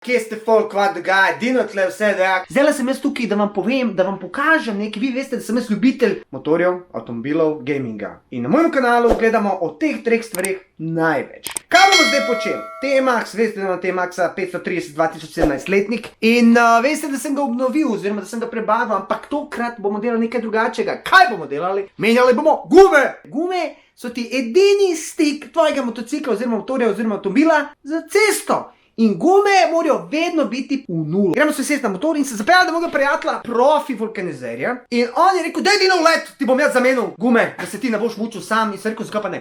Kje ste folk, kva dogaja, dino tle vse dogaja. Zdaj sem jaz tukaj, da vam povem, da vam pokažem nekaj. Vi veste, da sem jaz ljubitelj motorjev, avtomobilov, gaminga. In na mojem kanalu gledamo o teh treh stvareh največ. Kaj bomo zdaj počeli? T-Max, veste, da imam T-Maxa 530 2017 letnik. In veste, da sem ga obnovil, oziroma da sem ga prebavil, ampak tokrat bomo delali nekaj drugačnega. Kaj bomo delali? Menjali bomo gume! Gume so ti edini stik tvojega motocikla oziroma motorja oziroma avtomobila za cesto. In gume morajo vedno biti v nulu. Gremo se sesti na motor in se zapeljati do mojega prijatelja, profi vulkanizerja. In on je rekel, daj Dino v let, ti bom jaz zamenil gume, da se ti ne boš mučil sam. In sem rekel, zakaj pa ne?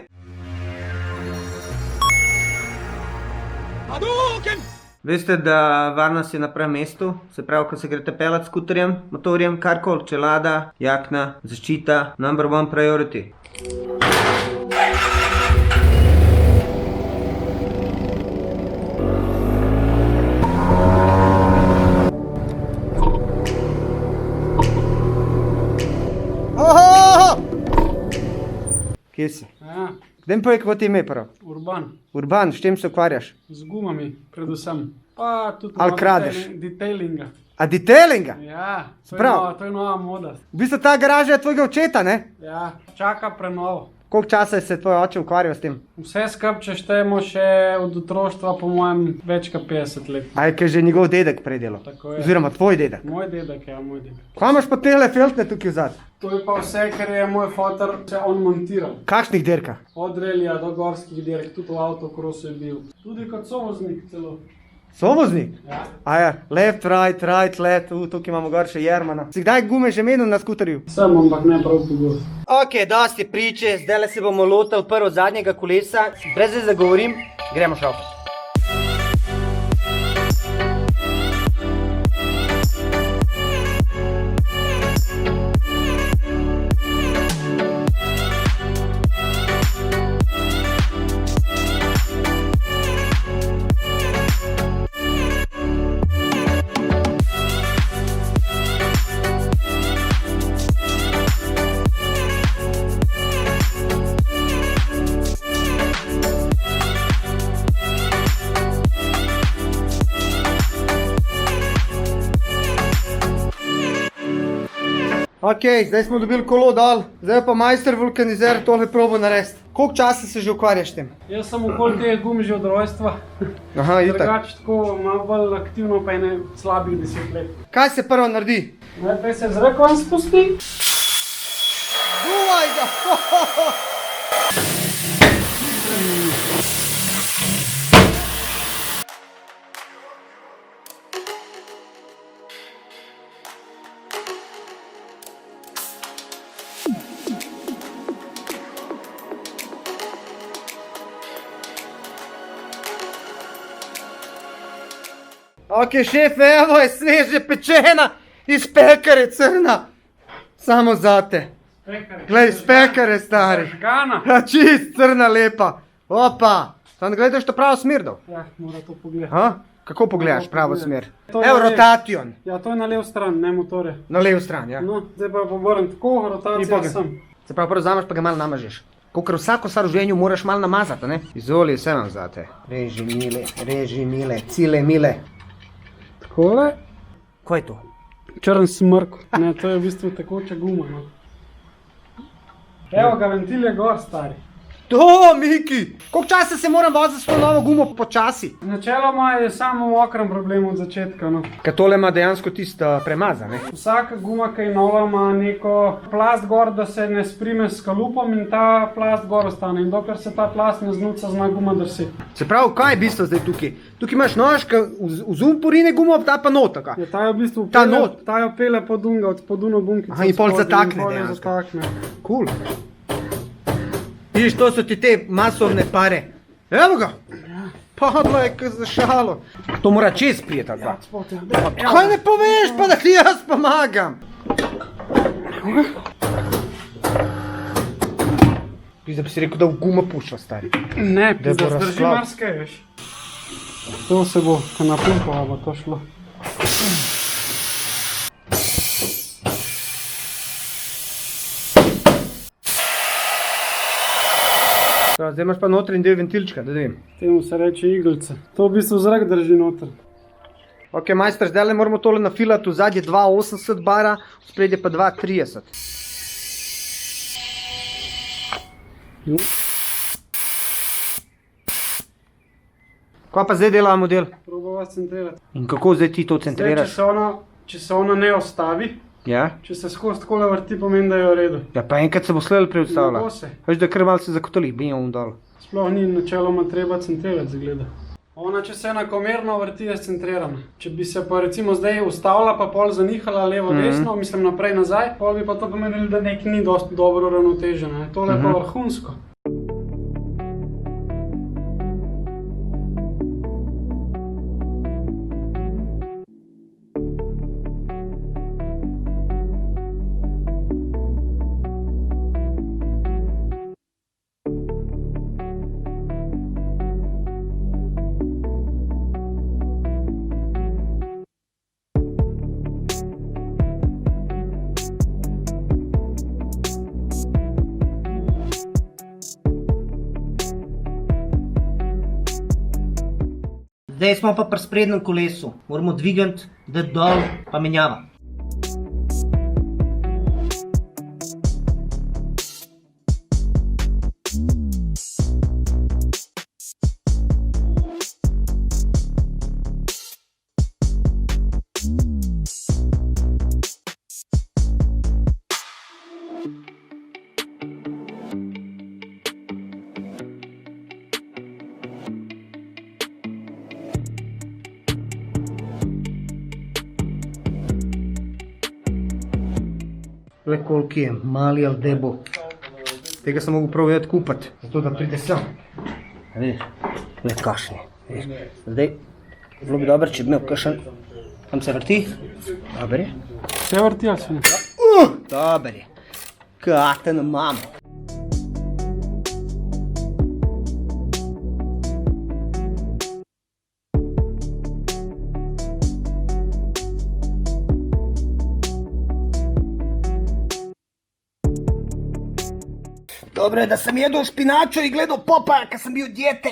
Veste, da varnost je na prvem mestu, se pravi, ko se greste peljati s skuterjem, motorjem, karkoli, čelada, jakna, zaščita, number one priority. Kje si? Ja, Kdaj mi povej, kako ti ime prav? Urban, Urban, s čem se ukvarjaš? z gumami predvsem. Pa tudi Ali malo kradeš? detailinga. A detailinga? Ja, Prav. to je nova moda. V bistvu ta garaža je tvojega očeta, ne? Ja, čaka prenovo. Koliko časa se tvoj oče ukvarjal s tem? Vse skupaj, če štejemo še od otroštva, po mojem, več kot 50 let. A je kaj že njegov dedek predelal? Tako je. Oziroma tvoj dedek? Moj dedek, ja, moj dedek. Kaj imaš pa tele feltne tukaj vzad? To je pa vse, kar je moj fotor se on montiral. Kakšnih derka? Od relija do gorskih dirk, tudi v avtokrosu je bil. Tudi kot sovoznik celo. Sovoznik? Ja. A ja, left, right, left, tukaj imamo gor še Jermana. Si kdaj gume že menil na skuterju? Sem, ampak ne prav pogosto. Ok, dosti priče, zdaj se bomo lotili prvo zadnjega kolesa. Brez da zagovorim, gremo šel. Ok, zdaj smo dobili kolo dol, zdaj pa majster vulkanizer tole probo narediti. Koliko časa se že ukvarjaš s tem? Jaz sem okoli teh gum že od rojstva. Aha, itak. Drugače tako malo bolj aktivno pa ene slabih 10 let. Kaj se prvo naredi? Najprej se zrak ven spusti. Duvaj ga! Ok, šef, evo je sveže pečena iz pekare crna. Samo zate. Glej, iz pekare, stari. Žgana. Ja, čist crna lepa. Opa, sam gledaš to pravo smer dol. Ja, mora to pogledati. Ha? Kako pogledaš pravo smer? To je Evo, na levo. rotation. Ja, to je na levo stran, ne motore. Na levo stran, ja. No, zdaj pa poborim tako, In rotacija pogled. sem. Se pravi, prvo vzameš pa ga malo namažeš. Kakor vsako stvar v življenju moraš malo namazati, ne? Izvoli, vse imam zate. Reži mile, cile mile. Takole. Kaj je to? Črn smrk. Ne, to je v bistvu tekoča guma, no. Evo ga, ventil je gor, stari. To, Miki! Koliko časa se moram voziti s to novo gumo počasi? Načeloma je samo mokrem problem od začetka, no. Ker tole ima dejansko tisto premaza, ne? Vsaka guma, ki je nova, ima neko plast gor, da se ne sprime s kalupom in ta plast gor ostane. In dokler se ta plast ne znuca, zna guma drseti. Se pravi, kaj je bistvo zdaj tukaj? Tukaj imaš nož, ki v zum porine gumo, ta pa not, taka. Ja, ta je v bistvu Ta not. ta jo pele pod unga, od poduno bunkico. Aha, in pol spodaj, zatakne in pol jo dejansko. zatakne. Cool. Vidiš, to so ti te masovne pare. Evo ga! Padlo je kot za šalo. To mora čez prijeti, ali pa? Spot, ja. Kaj ne poveš, pa da ti jaz pomagam? Zdaj bi si rekel, da v guma pušča, stari. Ne, Da bo da zdrži razklav. marsikaj, veš. To se bo, ko napumpava bo to šlo. Zdaj imaš pa notranji del ventilčka, da vem. Temu se reče iglica. To v bistvu zrak drži noter. Ok, majster, zdaj moramo tole nafilati, v zadnje 2,80 bara, v spredje pa 2,30. Kaj pa zdaj delamo model? Probava centrirati. In kako zdaj ti to Zdaj, centriraš? če se ona ne ostavi, Ja? če se skozi takole vrti, pomeni, da je v redu. Ja, pa enkrat se bo slel Ne preodstavila. bo se. Veš, da kar malo se zakotali, bim dol. Sploh ni načeloma treba centrirati, zgleda. Ona, če se enakomerno vrti, je centrirana. Če bi se pa recimo zdaj ustavila, pa pol zanihala levo-desno, mislim naprej-nazaj, pol bi pa to pomenilo, da nekaj ni dosti dobro ravnoteženo. Tole je pa vrhunsko. Zdaj smo pa pri sprednjem kolesu. Moramo dvigati, da dol pa menjava. Le koliko je, mali ali debo. Tega sem mogel prav vedeti kupati, zato da pride sem. Vidiš, le kašni. Zdaj, bilo bi dobro, če bi imel kakšen, tam se vrti. Dober je. Se vrti ali se ne? Dober je. Katen imamo. Dobro je, da sem jedel špinačo in gledal Popaja, ker sem bil dijete.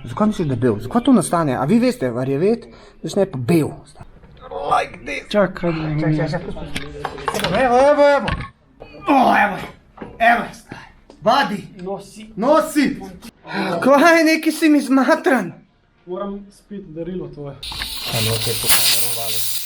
Zakaj misliš, da je bil? Zakaj to nastane? A vi veste, varjevet, da ne pa bil. Like this. Čakaj, Evo. Evo, vadi, nosi. Kaj, neki si mi zmatran. moram spiti darilo tvoje. Ano, te je pokazalo.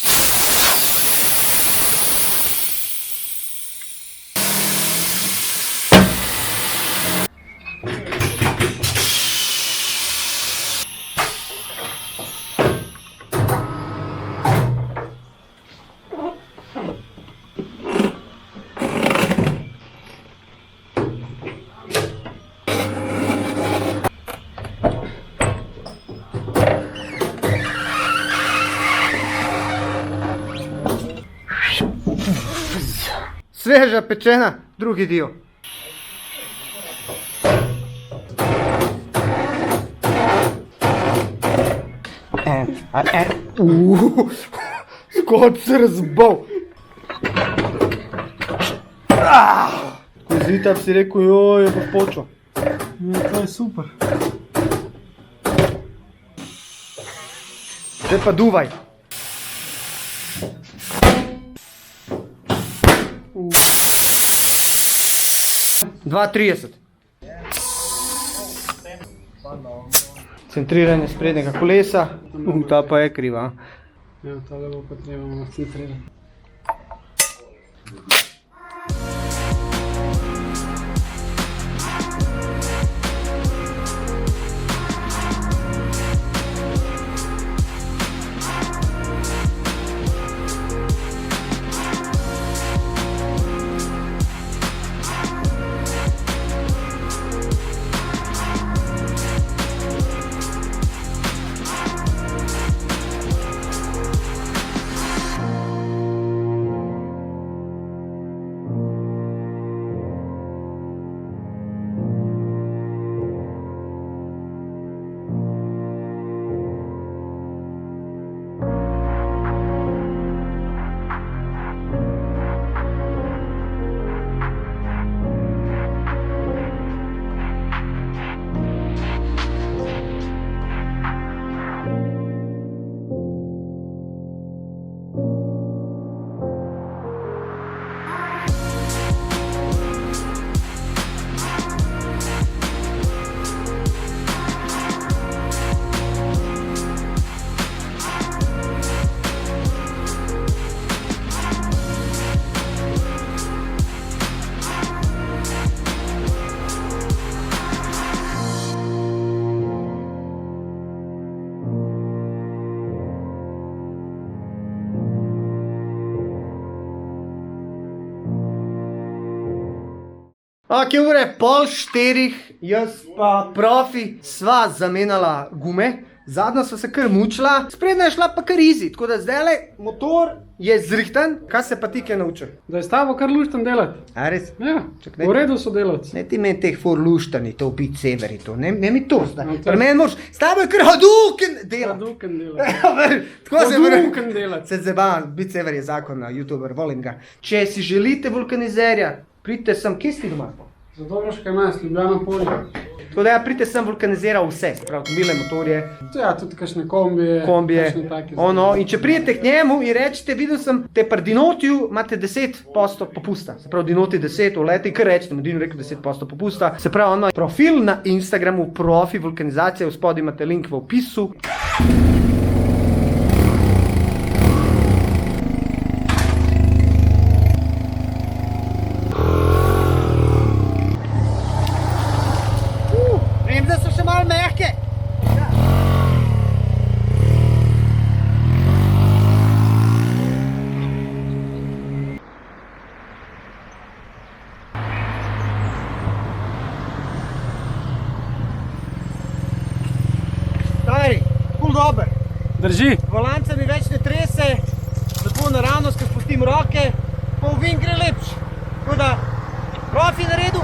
Sveža, pečena, drugi dio. Skot se razbal. Ko zjutraj si rekel, joj, je pa počo. Ja, to je super. Zdaj pa duvaj. Dva 30. Centriranje sprednjega kolesa. Ta pa je kriva. Ja, tole bo pa treba malo centrirati. Ok, ure, 3:30, jaz pa profi sva zamenjala gume. Zadnja sva se kar mučila, sprednja je šla pa kar easy, tako da zdajle motor je zrihtan. Kaj se pa ti kaj naučil? Da je s tabo kar luštan delati. A res? Ja, Čak, ne- v redu so delavci. Ne ti meni teh for luštani, to biti severi, to, ne mi to zdaj. No, to- Pri meni moraš, s tabo je kar haduken delati. Haduken delati. Tako se Haduken delati. Se zeban, biti sever je zakon, youtuber, volim ga. Če si želite vulkanizerja, pridite sem, kje si doma? Za Dobroška 11, Ljubljana polje. Tako da ja, pridite sem vulkaniziral vse, se pravi, avtomobile, motorje, Ja, tudi kakšne kombije. kombije, kakšne take ono. zadeve. In če pridete k njemu in rečete, videl sem, te pri Dinotiju imate 10% popusta. Se pravi, Dinoti 10, uleti, kar rečete, Dino rekel 10% popusta. Se pravi, ono, profil na Instagramu, profi vulkanizacije, v spodaj imate link v opisu. Bremze so še malo mehke. Stari, ful dober. Drži. Volanca mi več ne trese, lepo naravnost, ko spustim roke, pa ovin gre lepš. Tako da, profi naredil,